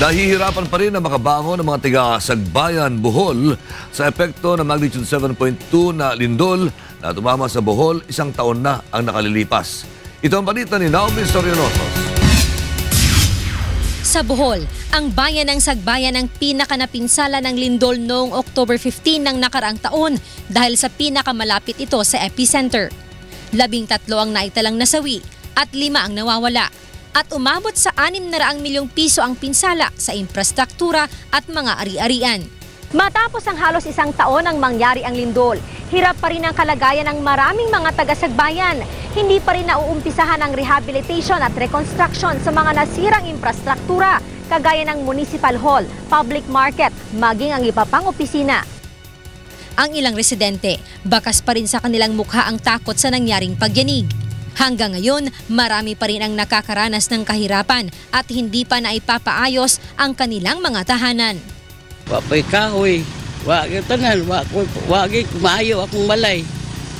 Nahihirapan pa rin ang makabangon ng mga taga-Sagbayan, Bohol sa epekto ng magnitude 7.2 na lindol na tumama sa Bohol 1 taon na ang nakalilipas. Ito ang balita ni Naomi Sorianosos. Sa Bohol, ang bayan ng Sagbayan ang pinakanapinsala ng lindol noong October 15 ng nakaraang taon dahil sa pinakamalapit ito sa epicenter. 13 ang naitalang nasawi at 5 ang nawawala. At umabot sa 600 milyong piso ang pinsala sa infrastruktura at mga ari-arian. Matapos ang halos 1 taon ang mangyari ang lindol, hirap pa rin ang kalagayan ng maraming mga taga-Sagbayan. Hindi pa rin nauumpisahan ang rehabilitation at reconstruction sa mga nasirang infrastruktura, kagaya ng municipal hall, public market, maging ang iba pang opisina. Ang ilang residente, bakas pa rin sa kanilang mukha ang takot sa nangyaring pagyanig. Hanggang ngayon, marami pa rin ang nakakaranas ng kahirapan at hindi pa naipapaayos ang kanilang mga tahanan. Wapay kahoy, wagay tanan, wagay kumayo akong malay.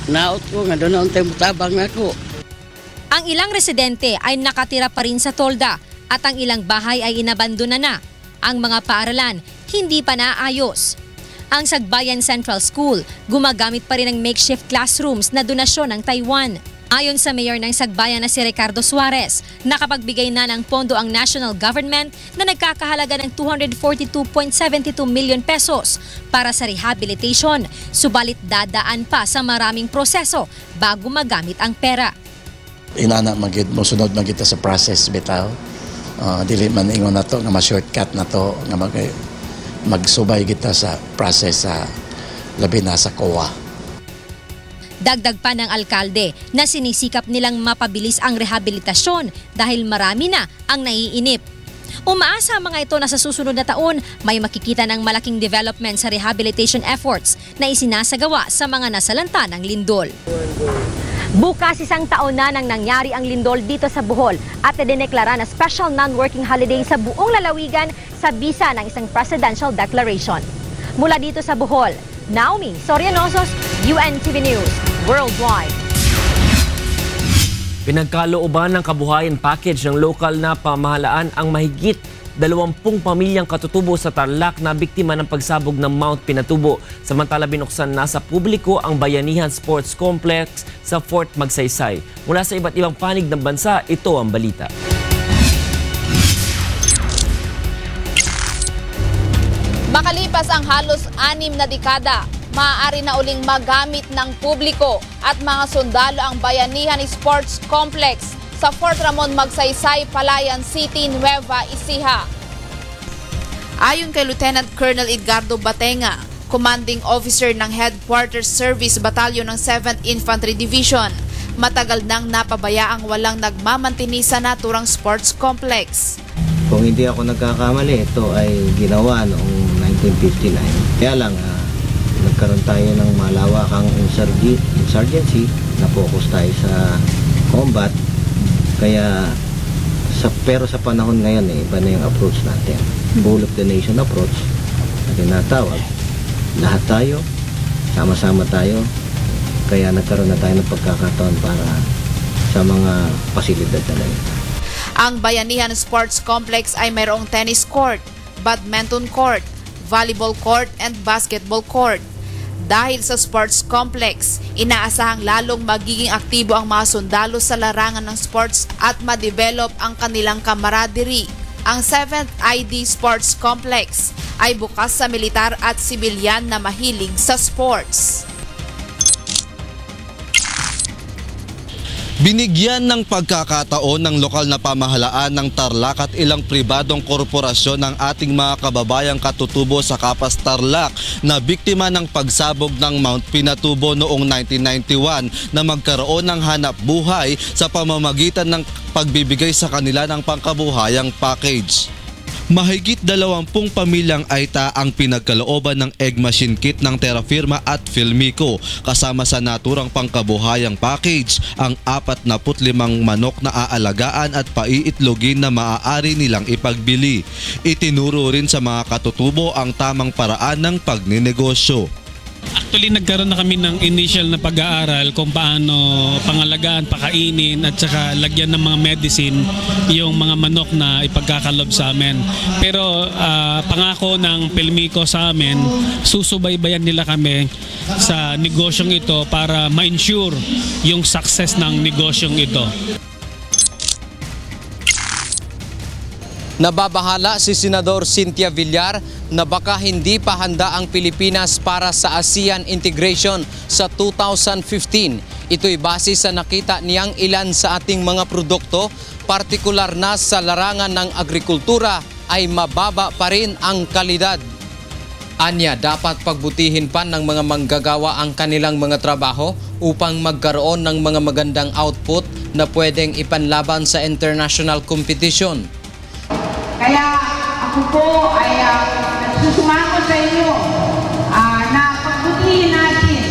Naot ko nga doon ang tabang ako. Ang ilang residente ay nakatira pa rin sa tolda at ang ilang bahay ay inabandona na. Ang mga paaralan hindi pa naayos. Ang Sagbayan Central School gumagamit pa rin ng makeshift classrooms na donasyon ng Taiwan. Ayon sa mayor ng Sagbayan na si Ricardo Suarez, nakapagbigay na ng pondo ang national government na nagkakahalaga ng 242.72 million pesos para sa rehabilitation, subalit dadaan pa sa maraming proseso bago magamit ang pera. Inana magid mo sunod magita sa process bitaw. Dili man ingon nato nga ma-shortcut nato nga magsubay kita sa process sa labi na sa COA. Dagdag pa ng alkalde na sinisikap nilang mapabilis ang rehabilitasyon dahil marami na ang naiinip. Umaasa mga ito na sa susunod na taon may makikita ng malaking development sa rehabilitation efforts na isinasagawa sa mga nasalanta ng lindol. Bukas 1 taon na nang nangyari ang lindol dito sa Bohol at idineklara na special non-working holiday sa buong lalawigan sa bisa ng isang presidential declaration. Mula dito sa Bohol, Naomi Sorianosos, UNTV News, Worldwide. Pinagkalooban ng kabuhayan package ng lokal na pamahalaan ang mahigit 20 pamilyang katutubo sa Tarlac na biktima ng pagsabog ng Mount Pinatubo. Samantala binuksan na sa publiko ang Bayanihan Sports Complex sa Fort Magsaysay. Mula sa iba't ibang panig ng bansa, ito ang balita. Makalipas ang halos 6 na dekada, maaari na uling magamit ng publiko at mga sundalo ang Bayanihan Sports Complex sa Fort Ramon Magsaysay, Palayan City, Nueva Ecija. Ayon kay Lieutenant Colonel Edgardo Batenga, Commanding Officer ng Headquarters Service Battalion ng 7th Infantry Division, matagal nang napabayaang walang nagmamantini sa naturang sports complex. Kung hindi ako nagkakamali, ito ay ginawa noong 1959. Kaya lang, nagkaroon tayo ng malawakang insurgency, na focus tayo sa combat. Kaya, pero sa panahon ngayon, iba na yung approach natin. Whole of the nation approach na tinatawag. Lahat tayo, sama-sama tayo. Kaya nagkaroon na tayo ng pagkakataon para sa mga pasilidad na ito. Ang Bayanihan Sports Complex ay mayroong tennis court, badminton court, volleyball court and basketball court. Dahil sa sports complex, inaasahang lalong magiging aktibo ang mga sundalo sa larangan ng sports at ma-develop ang kanilang camaraderie. Ang 7th ID Sports Complex ay bukas sa militar at sibilyan na mahilig sa sports. Binigyan ng pagkakataon ng lokal na pamahalaan ng Tarlac at ilang pribadong korporasyon ng ating mga kababayang katutubo sa Kapas Tarlac na biktima ng pagsabog ng Mount Pinatubo noong 1991 na magkaroon ng hanap buhay sa pamamagitan ng pagbibigay sa kanila ng pangkabuhayang package. Mahigit 20 pamilyang Aita ang pinagkalooban ng egg machine kit ng Terra Firma at Filmico. Kasama sa naturang pangkabuhayang package ang 45 manok na aalagaan at paiitlogin na maaari nilang ipagbili. Itinuro rin sa mga katutubo ang tamang paraan ng pagninegosyo. Actually, nagkaroon na kami ng initial na pag-aaral kung paano pangalagaan, pakainin at saka lagyan ng mga medicine yung mga manok na ipagkakalob sa amin. Pero pangako ng Pelmico sa amin, susubaybayan nila kami sa negosyong ito para ma-ensure yung success ng negosyong ito. Nababahala si Senador Cynthia Villar na baka hindi pa handa ang Pilipinas para sa ASEAN integration sa 2015. Ito'y base sa nakita niyang ilan sa ating mga produkto, partikular na sa larangan ng agrikultura, ay mababa pa rin ang kalidad. Anya, dapat pagbutihin pa ng mga manggagawa ang kanilang mga trabaho upang magkaroon ng mga magandang output na pwedeng ipanlaban sa international competition. Kaya ako po ay nagsusumako sa inyo na pagbutihin natin.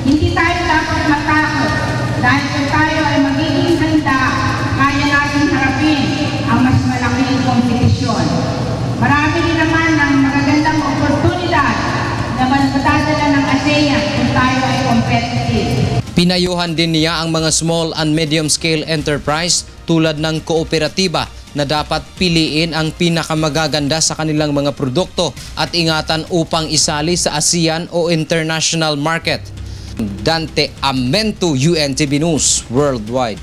Hindi tayo dapat matakot dahil kung tayo ay magiging handa, kaya natin harapin ang mas malaking kompetisyon. Marami din naman ng magagandang oportunidad na magdadala ng ASEAN kung tayo ay competitive. Pinayuhan din niya ang mga small and medium scale enterprise tulad ng kooperatiba na dapat piliin ang pinakamagaganda sa kanilang mga produkto at ingatan upang isali sa ASEAN o international market. Dante Amento, UNTV News Worldwide.